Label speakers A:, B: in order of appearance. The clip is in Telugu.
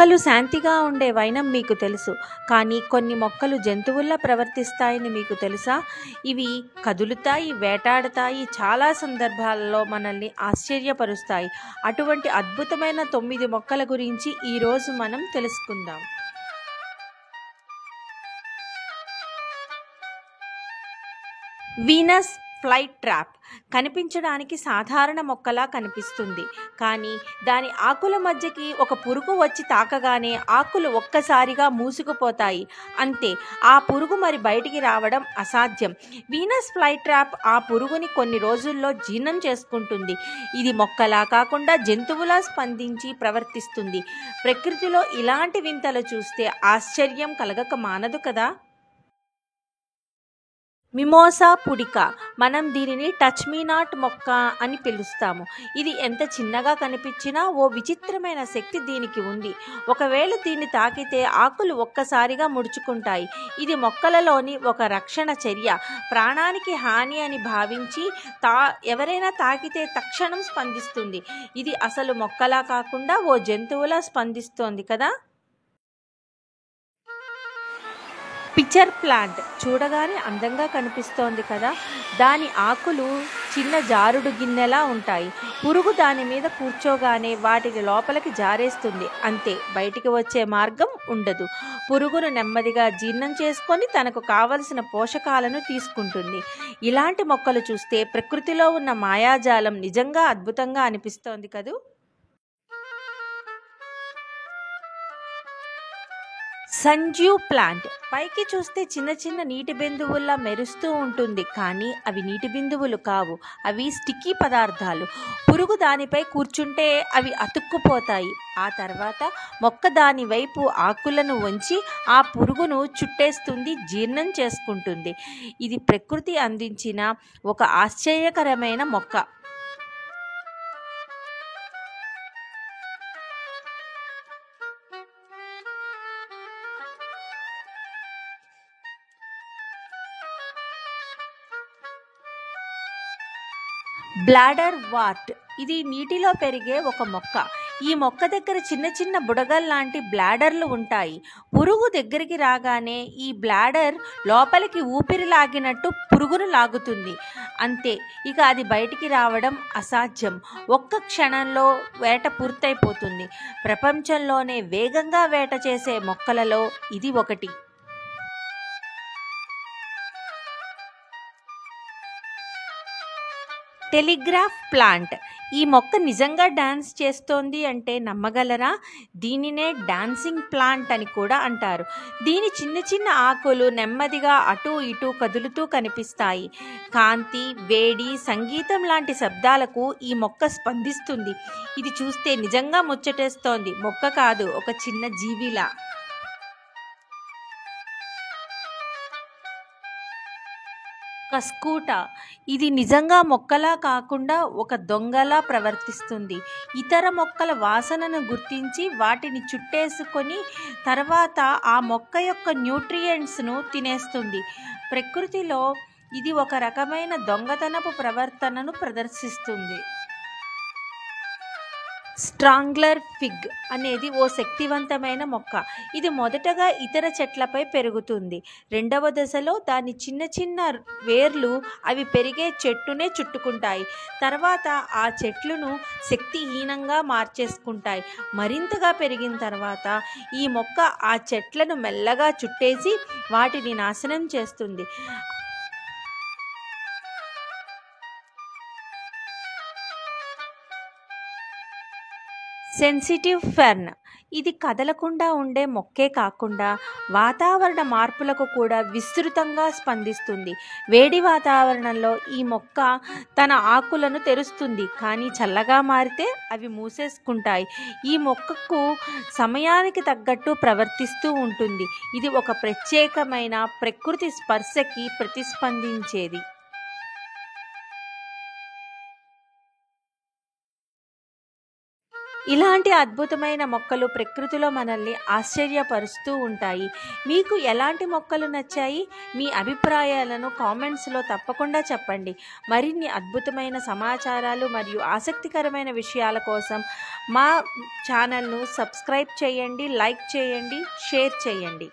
A: మొక్కలు శాంతిగా ఉండే వైనం మీకు తెలుసు. కానీ కొన్ని మొక్కలు జంతువుల్లా ప్రవర్తిస్తాయని మీకు తెలుసా? ఇవి కదులుతాయి, వేటాడతాయి, చాలా సందర్భాలలో మనల్ని ఆశ్చర్యపరుస్తాయి. అటువంటి అద్భుతమైన 9 మొక్కల గురించి ఈరోజు మనం తెలుసుకుందాం. వీనస్ ఫ్లై ట్రాప్ కనిపించడానికి సాధారణ మొక్కలా కనిపిస్తుంది. కానీ దాని ఆకుల మధ్యకి ఒక పురుగు వచ్చి తాకగానే ఆకులు ఒక్కసారిగా మూసుకుపోతాయి. అంతే, ఆ పురుగు మరి బయటికి రావడం అసాధ్యం. వీనస్ ఫ్లై ట్రాప్ ఆ పురుగుని కొన్ని రోజుల్లో జీర్ణం చేసుకుంటుంది. ఇది మొక్కలా కాకుండా జంతువులా స్పందించి ప్రవర్తిస్తుంది. ప్రకృతిలో ఇలాంటి వింతలు చూస్తే ఆశ్చర్యం కలగక మానదు కదా. మిమోసా పుడికా, మనం దీనిని టచ్ మీ నాట్ మొక్క అని పిలుస్తాము. ఇది ఎంత చిన్నగా కనిపించినా ఓ విచిత్రమైన శక్తి దీనికి ఉంది. ఒకవేళ దీన్ని తాకితే ఆకులు ఒక్కసారిగా ముడుచుకుంటాయి. ఇది మొక్కలలోని ఒక రక్షణ చర్య. ప్రాణానికి హాని అని భావించి ఎవరైనా తాకితే తక్షణం స్పందిస్తుంది. ఇది అసలు మొక్కలా కాకుండా ఓ జంతువులా స్పందిస్తోంది కదా. పిచర్ ప్లాంట్ చూడగానే అందంగా కనిపిస్తోంది కదా. దాని ఆకులు చిన్న జారుడు గిన్నెలా ఉంటాయి. పురుగు దాని మీద కూర్చోగానే వాటిని లోపలికి జారేస్తుంది. అంతే, బయటికి వచ్చే మార్గం ఉండదు. పురుగును నెమ్మదిగా జీర్ణం చేసుకొని తనకు కావలసిన పోషకాలను తీసుకుంటుంది. ఇలాంటి మొక్కలు చూస్తే ప్రకృతిలో ఉన్న మాయాజాలం నిజంగా అద్భుతంగా అనిపిస్తోంది కదూ. సంజీవ్ ప్లాంట్ పైకి చూస్తే చిన్న చిన్న నీటి బిందువుల్లా మెరుస్తూ ఉంటుంది. కానీ అవి నీటి బిందువులు కావు, అవి స్టిక్కీ పదార్థాలు. పురుగు దానిపై కూర్చుంటే అవి అతుక్కుపోతాయి. ఆ తర్వాత మొక్క దాని వైపు ఆకులను వంచి ఆ పురుగును చుట్టేస్తుంది, జీర్ణం చేసుకుంటుంది. ఇది ప్రకృతి అందించిన ఒక ఆశ్చర్యకరమైన మొక్క. బ్లాడర్ వార్ట్ ఇది నీటిలో పెరిగే ఒక మొక్క. ఈ మొక్క దగ్గర చిన్న చిన్న బుడగల్లాంటి బ్లాడర్లు ఉంటాయి. పురుగు దగ్గరికి రాగానే ఈ బ్లాడర్ లోపలికి ఊపిరి లాగినట్టు పురుగును లాగుతుంది. అంతే, ఇక అది బయటికి రావడం అసాధ్యం. ఒక్క క్షణంలో వేట పూర్తయిపోతుంది. ప్రపంచంలోనే వేగంగా వేట చేసే మొక్కలలో ఇది ఒకటి. టెలిగ్రాఫ్ ప్లాంట్ ఈ మొక్క నిజంగా డాన్స్ చేస్తోంది అంటే నమ్మగలరా? దీనినే డాన్సింగ్ ప్లాంట్ అని కూడా అంటారు. దీని చిన్న చిన్న ఆకులు నెమ్మదిగా అటూ ఇటూ కదులుతూ కనిపిస్తాయి. కాంతి, వేడి, సంగీతం లాంటి శబ్దాలకు ఈ మొక్క స్పందిస్తుంది. ఇది చూస్తే నిజంగా ముచ్చటేస్తోంది. మొక్క కాదు, ఒక చిన్న జీవిలా. కస్కూటా ఇది నిజంగా మొక్కలా కాకుండా ఒక దొంగలా ప్రవర్తిస్తుంది. ఇతర మొక్కల వాసనను గుర్తించి వాటిని చుట్టేసుకొని తర్వాత ఆ మొక్క యొక్క న్యూట్రియంట్స్ను తినేస్తుంది. ప్రకృతిలో ఇది ఒక రకమైన దొంగతనపు ప్రవర్తనను ప్రదర్శిస్తుంది. స్ట్రాంగ్లర్ ఫిగ్ అనేది ఓ శక్తివంతమైన మొక్క. ఇది మొదటగా ఇతర చెట్లపై పెరుగుతుంది. రెండవ దశలో దాని చిన్న చిన్న వేర్లు అవి పెరిగే చెట్టునే చుట్టుకుంటాయి. తర్వాత ఆ చెట్లను శక్తిహీనంగా మార్చేసుకుంటాయి. మరింతగా పెరిగిన తర్వాత ఈ మొక్క ఆ చెట్లను మెల్లగా చుట్టేసి వాటిని నాశనం చేస్తుంది. సెన్సిటివ్ ఫెర్న్ ఇది కదలకుండా ఉండే మొక్కే కాకుండా వాతావరణ మార్పులకు కూడా విస్తృతంగా స్పందిస్తుంది. వేడి వాతావరణంలో ఈ మొక్క తన ఆకులను తెరుస్తుంది, కానీ చల్లగా మారితే అవి మూసేసుకుంటాయి. ఈ మొక్కకు సమయానికి తగ్గట్టు ప్రవర్తిస్తూ ఉంటుంది. ఇది ఒక ప్రత్యేకమైన ప్రకృతి స్పర్శకి ప్రతిస్పందించేది. ఇలాంటి అద్భుతమైన మొక్కలు ప్రకృతిలో మనల్ని ఆశ్చర్యపరుస్తూ ఉంటాయి. మీకు ఎలాంటి మొక్కలు నచ్చాయి? మీ అభిప్రాయాలను కామెంట్స్లో తప్పకుండా చెప్పండి. మరిన్ని అద్భుతమైన సమాచారాలు మరియు ఆసక్తికరమైన విషయాల కోసం మా ఛానల్ను సబ్స్క్రైబ్ చేయండి, లైక్ చేయండి, షేర్ చేయండి.